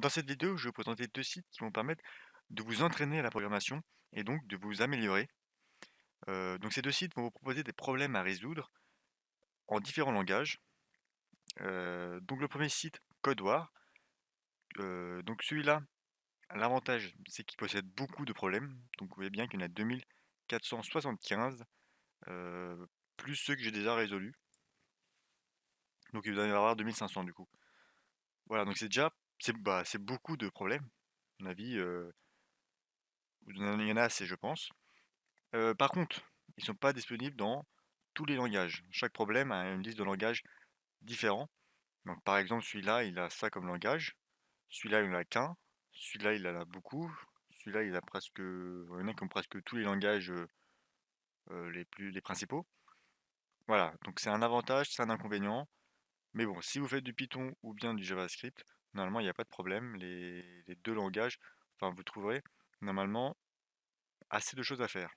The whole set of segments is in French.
Dans cette vidéo, je vais vous présenter 2 sites qui vont permettre de vous entraîner à la programmation et donc de vous améliorer. Donc ces 2 sites vont vous proposer des problèmes à résoudre en différents langages. Donc le premier site, Codewar, donc celui-là, l'avantage, c'est qu'il possède beaucoup de problèmes. Donc vous voyez bien qu'il y en a 2475, heu, plus ceux que j'ai déjà résolus. Donc il doit y en avoir 2500 du coup. Voilà, donc c'est déjà c'est beaucoup de problèmes. À mon avis, il y en a assez, je pense. Par contre, ils sont pas disponibles dans tous les langages. Chaque problème a une liste de langages différents. Donc par exemple, celui-là, il a ça comme langage, celui-là, il en a qu'un, celui-là, il en a beaucoup, celui-là, il a presque il y en a qui ont presque tous les langages, les principaux. Voilà, donc c'est un avantage, c'est un inconvénient, mais bon, si vous faites du Python ou bien du JavaScript, normalement, il y a pas de problème. Les 2 langages, enfin, vous trouverez normalement assez de choses à faire.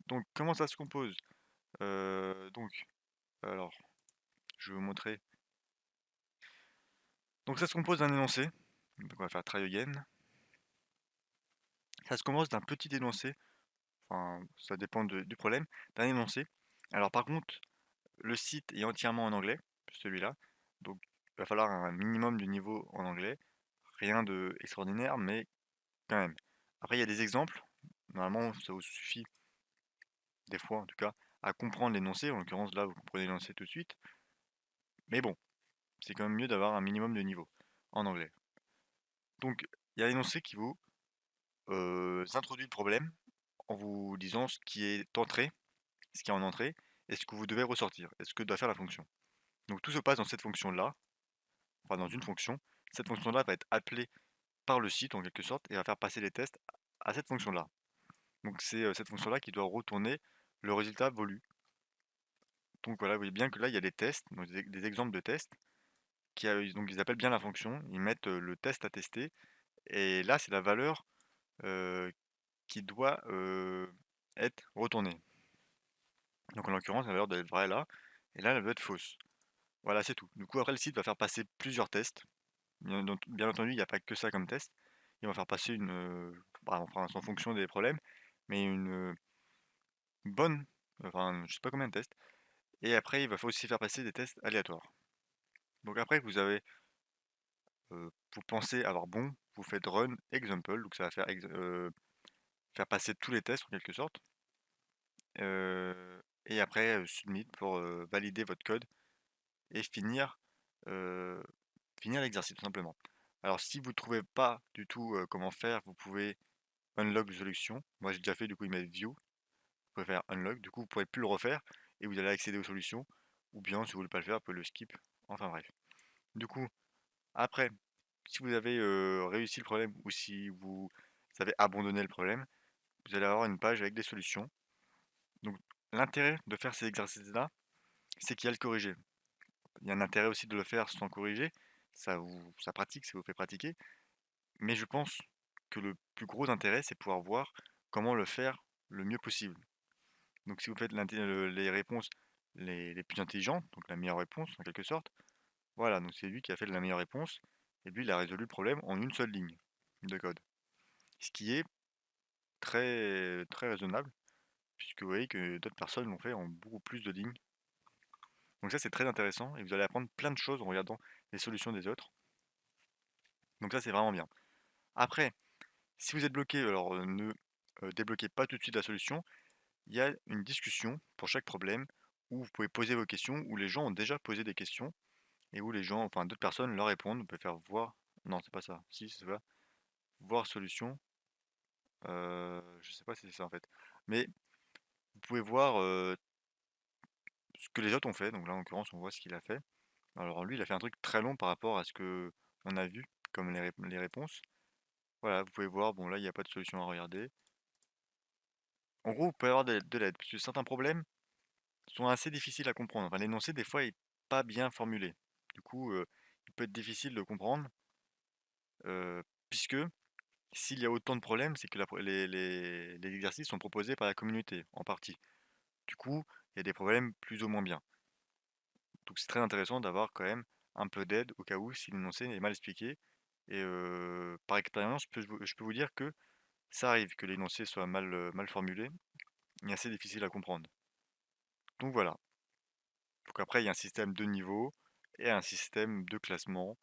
Donc comment ça se compose? Donc alors je vais vous montrer. Donc ça se compose d'un énoncé. Donc on va faire try again. Ça se compose d'un petit énoncé, enfin ça dépend du problème, d'un énoncé. Alors par contre, le site est entièrement en anglais, celui-là. Donc il va falloir un minimum de niveau en anglais. Rien de extraordinaire, mais quand même. Après il y a des exemples. Normalement, ça vous suffit, des fois en tout cas, à comprendre l'énoncé. En l'occurrence là, vous comprenez l'énoncé tout de suite. Mais bon, c'est quand même mieux d'avoir un minimum de niveau en anglais. Donc il y a l'énoncé qui vous introduit le problème en vous disant ce qui est entré, ce qui est en entrée et ce que vous devez ressortir et ce que doit faire la fonction. Donc tout se passe dans cette fonction-là, enfin dans une fonction. Cette fonction-là va être appelée par le site en quelque sorte et va faire passer les tests à cette fonction-là. Donc c'est cette fonction-là qui doit retourner le résultat voulu. Donc voilà, vous voyez bien que là il y a des tests, donc des exemples de tests donc ils appellent bien la fonction, ils mettent le test à tester et là c'est la valeur euh, qui doit être retournée. Donc en l'occurrence, la valeur doit être vraie là, et là, elle doit être fausse. Voilà, c'est tout. Du coup, après, le site va faire passer plusieurs tests. Bien entendu, il n'y a pas que ça comme test. Il va faire passer enfin, en fonction des problèmes, mais bonne, enfin, je sais pas combien de tests. Et après, il va aussi faire passer des tests aléatoires. Donc après, vous pensez avoir bon, vous faites run example, donc ça va faire passer tous les tests en quelque sorte. Et après, submit pour valider votre code et heu, finir l'exercice tout simplement. Alors si vous ne trouvez pas du tout, comment faire, vous pouvez unlock the solution. Moi j'ai déjà fait, du coup il met view, vous pouvez faire unlock, du coup vous pourrez plus le refaire et vous allez accéder aux solutions ou bien si vous voulez pas le faire, vous pouvez le skip. Enfin bref. Du coup, après, si vous avez, réussi le problème ou si vous avez abandonné le problème, vous allez avoir une page avec des solutions. Donc l'intérêt de faire ces exercices-là, c'est qu'il y a le corriger. Il y a un intérêt aussi de le faire sans corriger, ça pratique, ça vous fait pratiquer, mais je pense que le plus gros intérêt, c'est pouvoir voir comment le faire le mieux possible. Donc si vous faites les réponses les plus intelligentes, donc la meilleure réponse en quelque sorte, voilà, donc c'est lui qui a fait la meilleure réponse, et lui il a résolu le problème en une seule ligne de code. Ce qui est très très raisonnable, puisque vous voyez que d'autres personnes l'ont fait en beaucoup plus de lignes. Donc ça c'est très intéressant, et vous allez apprendre plein de choses en regardant les solutions des autres. Donc ça c'est vraiment bien. Après, si vous êtes bloqué, alors ne débloquez pas tout de suite la solution. Il y a une discussion pour chaque problème où vous pouvez poser vos questions, où les gens ont déjà posé des questions et où les gens, enfin d'autres personnes leur répondent. Vous pouvez faire voir. Non, c'est pas ça. Si, c'est ça. Voir solution. Je sais pas si c'est ça en fait. Mais vous pouvez voir ce que les autres ont fait. Donc là, en l'occurrence, on voit ce qu'il a fait. Alors lui, il a fait un truc très long par rapport à ce que on a vu comme les réponses. Voilà, vous pouvez voir. Bon, là, il n'y a pas de solution à regarder. En gros, vous pouvez avoir de l'aide, parce que certains problèmes sont assez difficiles à comprendre. Enfin, l'énoncé, des fois, est pas bien formulé. Du coup, il peut être difficile de comprendre, puisque s'il y a autant de problèmes, c'est que les exercices sont proposés par la communauté, en partie. Du coup, il y a des problèmes plus ou moins bien. Donc c'est très intéressant d'avoir quand même un peu d'aide au cas où si l'énoncé est mal expliqué. et par expérience, je peux vous dire que ça arrive que l'énoncé soit mal formulé et assez difficile à comprendre. Donc voilà, donc après il y a un système de niveau et un système de classement.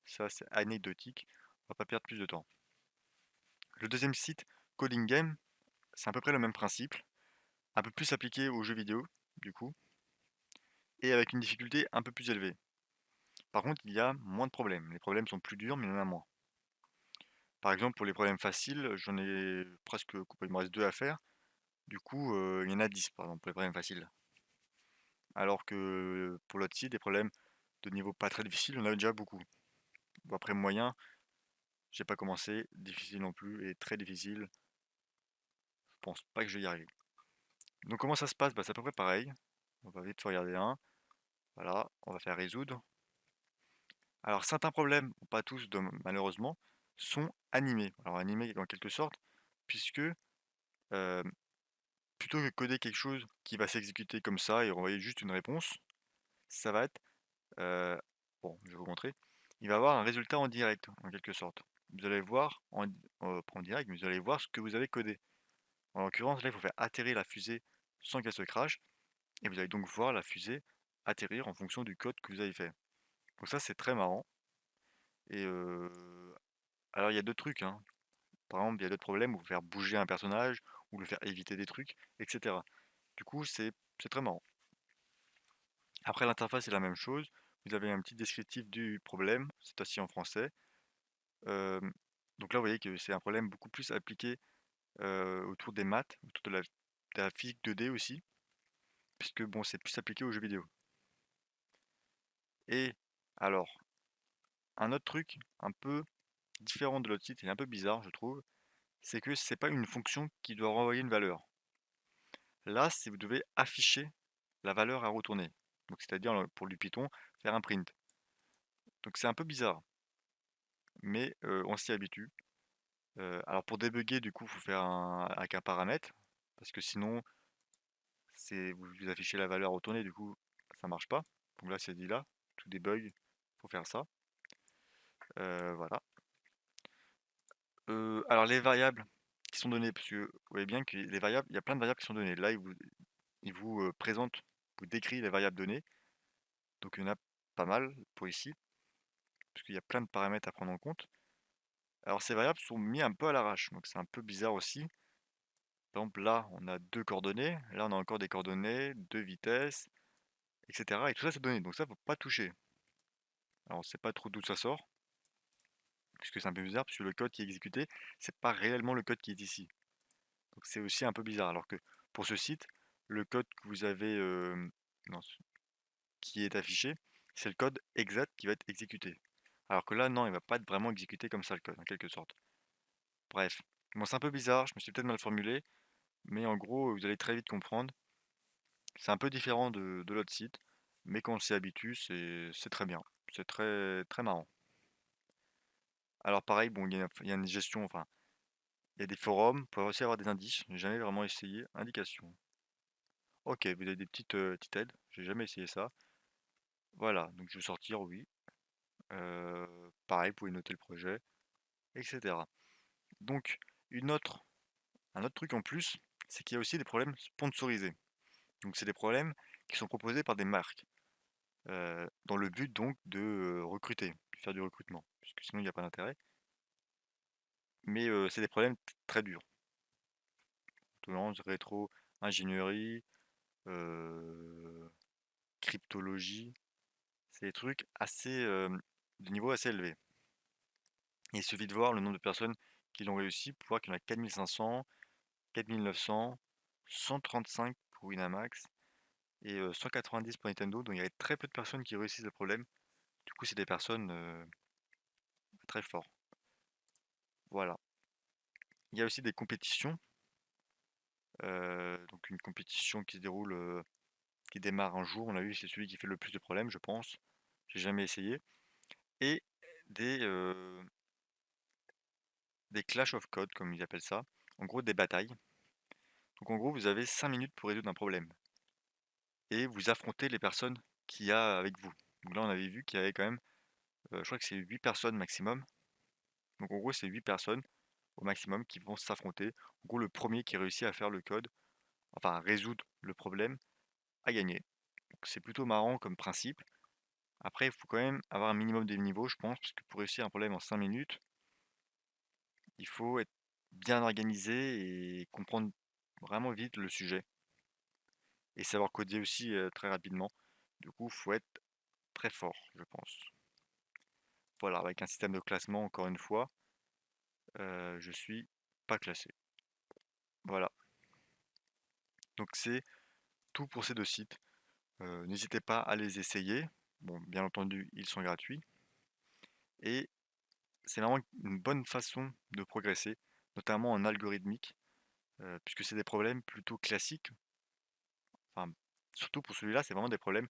Ça, c'est anecdotique, on va pas perdre plus de temps. Le deuxième site, Coding Game, c'est à peu près le même principe, un peu plus appliqué aux jeux vidéo, du coup, et avec une difficulté un peu plus élevée. Par contre, il y a moins de problèmes. Les problèmes sont plus durs, mais il y en a moins. Par exemple, pour les problèmes faciles, j'en ai presque il me reste 2 à faire. Du coup, il y en a 10 par exemple, pour les problèmes faciles. Alors que pour l'autre site, des problèmes de niveau pas très difficile, on en a déjà beaucoup. Bon après moyen, j'ai pas commencé, difficile non plus et très difficile, je pense pas que je vais y arriver. Donc comment ça se passe? Bah, c'est à peu près pareil. On va vite regarder un. Voilà, on va faire résoudre. Alors certains problèmes, pas tous malheureusement, sont animés. Alors animés en quelque sorte, puisque euh, plutôt que coder quelque chose qui va s'exécuter comme ça et renvoyer juste une réponse, ça va être, euh, bon, je vais vous montrer, il va avoir un résultat en direct, en quelque sorte. Vous allez voir, pas en direct, mais vous allez voir ce que vous avez codé. En l'occurrence, là, il faut faire atterrir la fusée sans qu'elle se crache, et vous allez donc voir la fusée atterrir en fonction du code que vous avez fait. Donc ça, c'est très marrant. Et alors, il y a d'autres trucs, hein. Par exemple, il y a d'autres problèmes où vous faire bouger un personnage, ou le faire éviter des trucs, etc. Du coup, c'est très marrant. Après, l'interface est la même chose. Vous avez un petit descriptif du problème, c'est aussi en français. Euh, donc là, vous voyez que c'est un problème beaucoup plus appliqué autour des maths, autour de la physique 2D aussi, puisque bon, c'est plus appliqué aux jeux vidéo. Et alors, un autre truc un peu différent de l'autre site et un peu bizarre, je trouve, c'est que c'est pas une fonction qui doit renvoyer une valeur. Là, c'est vous devez afficher la valeur à retourner. Donc, c'est-à-dire pour du Python, faire un print. Donc, c'est un peu bizarre, mais on s'y habitue. Alors, pour débugger, du coup, il faut faire avec un paramètre, parce que sinon, vous affichez la valeur à retourner, du coup, ça marche pas. Donc là, c'est dit là, tout débug, faut faire ça. Voilà. Alors les variables qui sont données, parce que vous voyez bien que les variables, il y a plein de variables qui sont données. Là, il vous présente, vous décrit les variables données. Donc il y en a pas mal pour ici, parce qu'il y a plein de paramètres à prendre en compte. Alors ces variables sont mis un peu à l'arrache, donc c'est un peu bizarre aussi. Par exemple, là, on a deux coordonnées, là, on a encore des coordonnées, deux vitesses, etc. Et tout ça, c'est donné, donc ça, faut pas toucher. Alors on sait pas trop d'où ça sort, puisque c'est un peu bizarre, puisque le code qui est exécuté, c'est pas réellement le code qui est ici. Donc c'est aussi un peu bizarre. Alors que pour ce site, le code que vous avez non, qui est affiché, c'est le code exact qui va être exécuté. Alors que là, non, il va pas être vraiment exécuté comme ça le code, en quelque sorte. Bref. Bon, c'est un peu bizarre, je me suis peut-être mal formulé, mais en gros, vous allez très vite comprendre. C'est un peu différent de l'autre site, mais quand on s'y habitue, c'est très bien. C'est très, très marrant. Alors pareil, bon, il y a une gestion, enfin, il y a des forums, vous pouvez aussi avoir des indices, j'ai jamais vraiment essayé. Indication. Ok, vous avez des petites aides, j'ai jamais essayé ça. Voilà, donc je vais sortir, oui. Pareil, vous pouvez noter le projet, etc. Donc, une autre, un autre truc en plus, c'est qu'il y a aussi des problèmes sponsorisés. Donc, c'est des problèmes qui sont proposés par des marques, dans le but donc de recruter, de faire du recrutement, puisque sinon il n'y a pas d'intérêt. Mais c'est des problèmes très durs. Rétro, ingénierie, euh, cryptologie, c'est des trucs assez de niveau assez élevé. Il suffit de voir le nombre de personnes qui l'ont réussi pour voir qu'il y en a 4500, 4900, 135 pour Winamax et 190 pour Nintendo. Donc il y a très peu de personnes qui réussissent le problème. Du coup, c'est des personnes très fortes. Voilà. Il y a aussi des compétitions. Donc une compétition qui se déroule, qui démarre un jour. On a vu, c'est celui qui fait le plus de problèmes, je pense. J'ai jamais essayé. Et des, euh, des Clash of Code, comme ils appellent ça. En gros, des batailles. Donc en gros, vous avez 5 minutes pour résoudre un problème. Et vous affrontez les personnes qu'il y a avec vous. Donc là, on avait vu qu'il y avait quand même, je crois que c'est 8 personnes maximum. Donc en gros, c'est 8 personnes au maximum qui vont s'affronter. En gros, le premier qui réussit à faire le code, enfin à résoudre le problème, a gagné. Donc c'est plutôt marrant comme principe. Après, il faut quand même avoir un minimum de niveau, je pense, parce que pour réussir un problème en 5 minutes, il faut être bien organisé et comprendre vraiment vite le sujet et savoir coder aussi, très rapidement. Du coup, il faut être très fort, je pense. Voilà, avec un système de classement encore une fois, je suis pas classé. Voilà, donc c'est tout pour ces 2 sites. N'hésitez pas à les essayer. Bon, bien entendu, ils sont gratuits et c'est vraiment une bonne façon de progresser, notamment en algorithmique, puisque c'est des problèmes plutôt classiques. Enfin, surtout pour celui-là, c'est vraiment des problèmes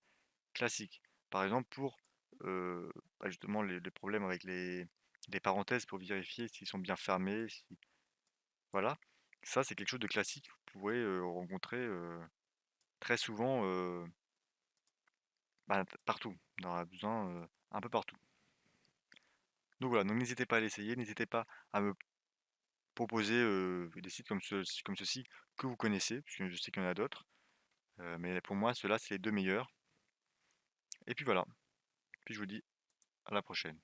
classiques. Par exemple, pour, bah, justement les problèmes avec les parenthèses pour vérifier s'ils sont bien fermés, si voilà. Ça, c'est quelque chose de classique que vous pourrez, rencontrer, très souvent, bah, partout, dans la besoin, un peu partout. Donc voilà, donc n'hésitez pas à l'essayer, n'hésitez pas à me proposer, des sites comme ceux-ci que vous connaissez, parce que je sais qu'il y en a d'autres, mais pour moi, ceux-là, c'est les 2 meilleurs et puis voilà. Puis je vous dis à la prochaine.